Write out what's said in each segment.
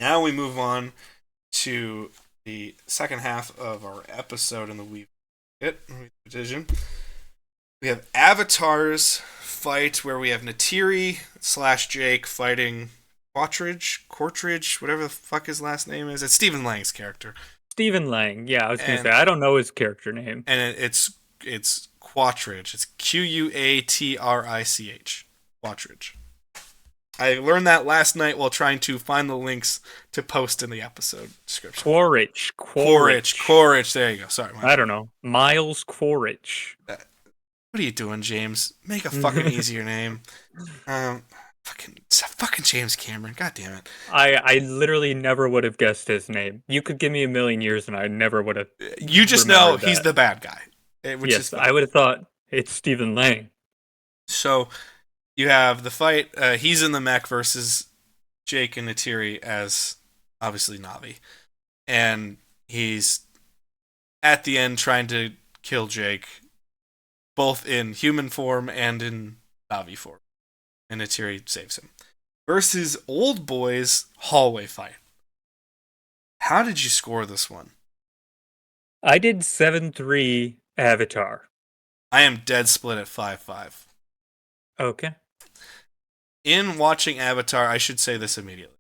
Now we move on to the second half of our episode in the Weave division. We have Avatar's fight where we have Natiri slash Jake fighting Quartridge, whatever the fuck his last name is. It's Stephen Lang's character. Stephen Lang. Yeah, I was gonna say And I don't know his character name. it's Quattridge. It's Quatrich. Quattridge. I learned that last night while trying to find the links to post in the episode description. Quaritch. There you go. Sorry, I don't know. Miles Quaritch. What are you doing, James? Make a fucking easier name. Fucking James Cameron. God damn it. I literally never would have guessed his name. You could give me a million years and I never would have You just know remembered he's that. the bad guy, which is Yes, fine. I would have thought it's Stephen Lang. So you have the fight. He's in the mech versus Jake and Natiri as obviously Navi, and he's at the end trying to kill Jake, both in human form and in Navi form, and Natiri saves him. Versus Oldboy's hallway fight. How did you score this one? I did 7-3 Avatar. I am dead split at 5-5. Okay. In watching Avatar, I should say this immediately.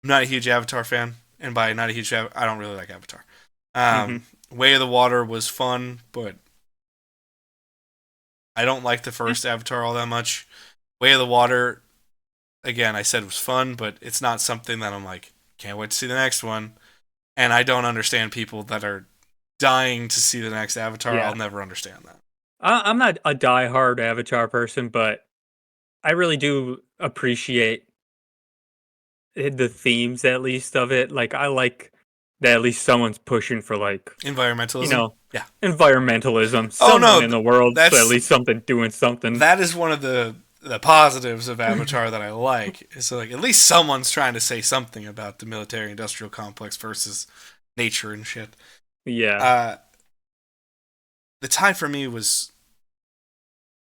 I'm not a huge Avatar fan, and by not a huge I don't really like Avatar. hmm Way of the Water was fun, but I don't like the first Avatar all that much. Way of the Water, again, I said was fun, but it's not something that I'm like, can't wait to see the next one. And I don't understand people that are dying to see the next Avatar. Yeah. I'll never understand that. I'm not a die-hard Avatar person, but I really do appreciate the themes at least of it. Like I like that at least someone's pushing for like, you Environmentalism? know, Yeah. environmentalism. Oh Someone no, in the world, so at that's least something doing something. that is one of the positives of Avatar that I like. Is like at least someone's trying to say something about the military industrial complex versus nature and shit. Yeah. Uh, the tie for me was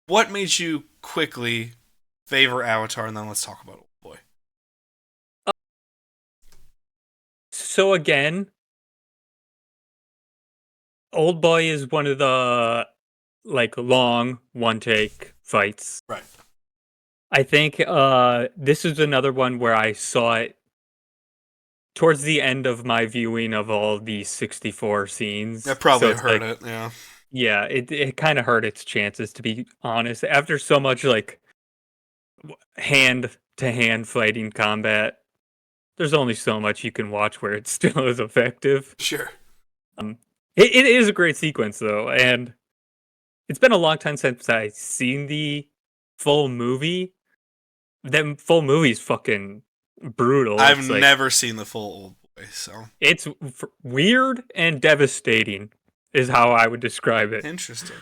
what made you quickly favor Avatar, and then let's talk about Old Boy. So again, Old Boy is one of the like long one take fights. Right. I think this is another one where I saw it towards the end of my viewing of all these 64 I scenes. So probably it's heard like, it. Yeah. yeah, it kind of hurt its chances to be honest. After so much like hand to hand fighting combat, there's only so much you can watch where it still is effective. Sure. Um, it is a great sequence though, and it's been a long time since I've seen the full movie. That full movie's fucking brutal. I've It's like never seen the full Old Boy, so it's weird and devastating, is how I would describe it. interesting.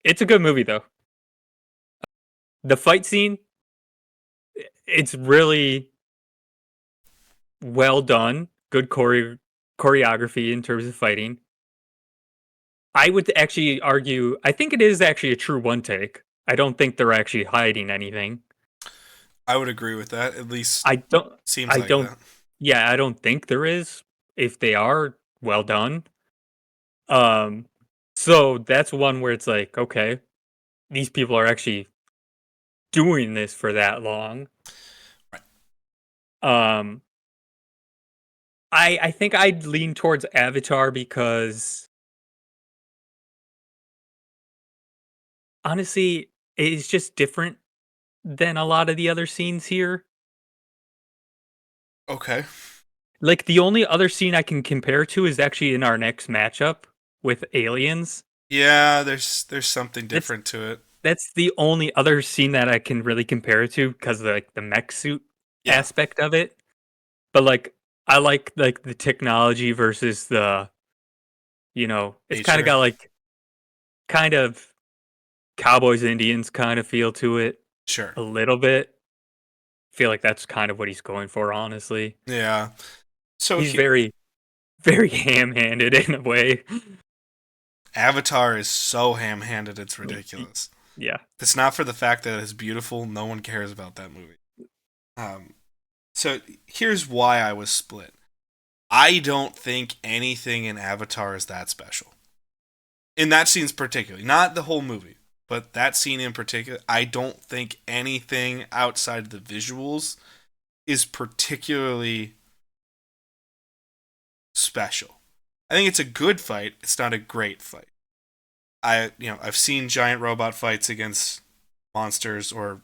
It's a good movie though. The fight scene, it's really well done. Good choreography in terms of fighting. I would actually argue. I think it is actually a true one take. I don't think they're actually hiding anything. I would agree with that. At least I don't. seems I like don't. that. Yeah, I don't think there is. If they are, well done. Um, so that's one where it's like, okay, these people are actually doing this for that long. Right. Um, I think I'd lean towards Avatar because honestly, it's just different than a lot of the other scenes here. Okay. Like the only other scene I can compare to is actually in our next matchup with aliens. Yeah, there's something That's different to it. that's the only other scene that I can really compare it to because of like the mech suit Yeah. aspect of it. But I like the technology versus the it's kind of Nature. got like kind of Cowboys Indians kind of feel to it Sure. a little bit. Feel like that's kind of what he's going for, honestly. Yeah. So He's very ham-handed in a way. Avatar is so ham-handed, it's ridiculous. Yeah. If it's not for the fact that it's beautiful, no one cares about that movie. Um, So here's why I was split. I don't think anything in Avatar is that special. In that scene's particularly, not the whole movie, but that scene in particular, I don't think anything outside the visuals is particularly special. I think it's a good fight. It's not a great fight. I've seen giant robot fights against monsters or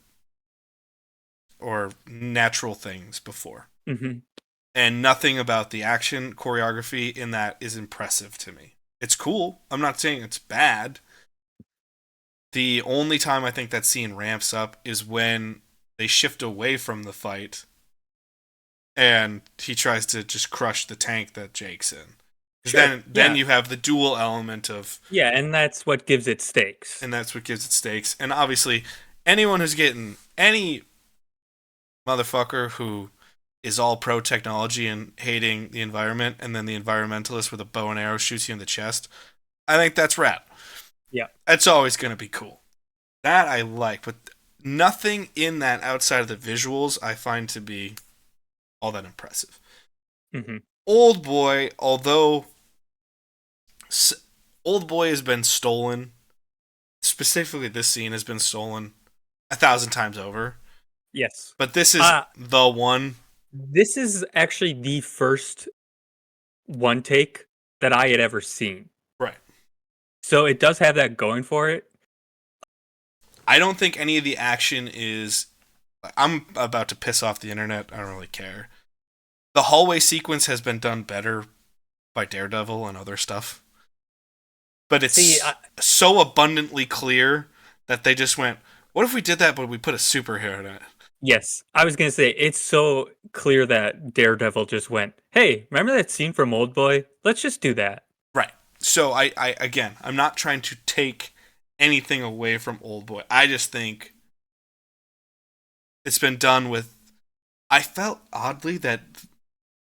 natural things before. Hmm. And nothing about the action choreography in that is impressive to me. It's cool. I'm not saying it's bad. The only time I think that scene ramps up is when they shift away from the fight and he tries to just crush the tank that Jake's in. Because Sure. then Yeah. you have the dual element of, Yeah, and that's what gives it stakes. and that's what gives it stakes. And obviously, anyone who's getting any motherfucker who is all pro technology and hating the environment, and then the environmentalist with a bow and arrow shoots you in the chest, I think that's rad. Yeah. That's always going to be cool. That I like, but nothing in that outside of the visuals I find to be all that impressive. Hmm. Oldboy, although Oldboy has been stolen, specifically this scene has been stolen 1,000 times over, Yes. but this is Uh, the one. this is actually the first one take that I had ever seen. Right. So it does have that going for it. I don't think any of the action is. I'm about to piss off the internet. I don't really care. The hallway sequence has been done better by Daredevil and other stuff, but See, it's so abundantly clear that they just went, "What if we did that, but we put a superhero in it?" yes, I was gonna say it's so clear that Daredevil just went, "Hey, remember that scene from Oldboy? Let's just do that." Right. So I again, I'm not trying to take anything away from Oldboy. I just think it's been done with. I felt oddly that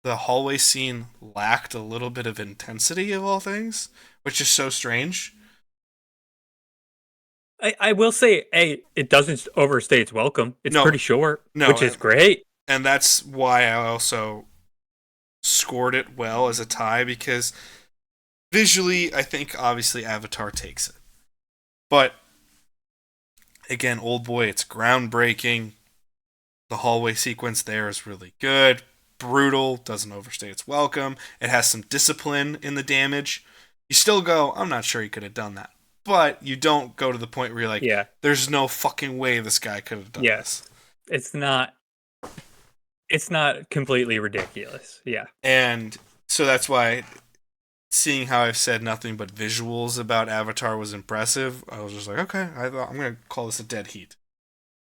the hallway scene lacked a little bit of intensity of all things, which is so strange. I will say, hey, it doesn't overstay its welcome. It's No, pretty short, no, which is great. and that's why I also scored it well as a tie because visually, I think obviously Avatar takes it, but again, Oldboy, it's groundbreaking. The hallway sequence there is really good. Brutal, doesn't overstay its welcome. It has some discipline in the damage. You still go, I'm not sure he could have done that. But you don't go to the point where you're like, Yeah. there's no fucking way this guy could have done this. Yes. It's not. It's not completely ridiculous. Yeah. And so that's why seeing how I've said nothing but visuals about Avatar was impressive, I was just like, okay, I'm going to call this a dead heat.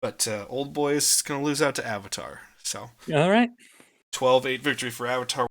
But Old Boy is going to lose out to Avatar. So All right. 12-8 victory for Avatar.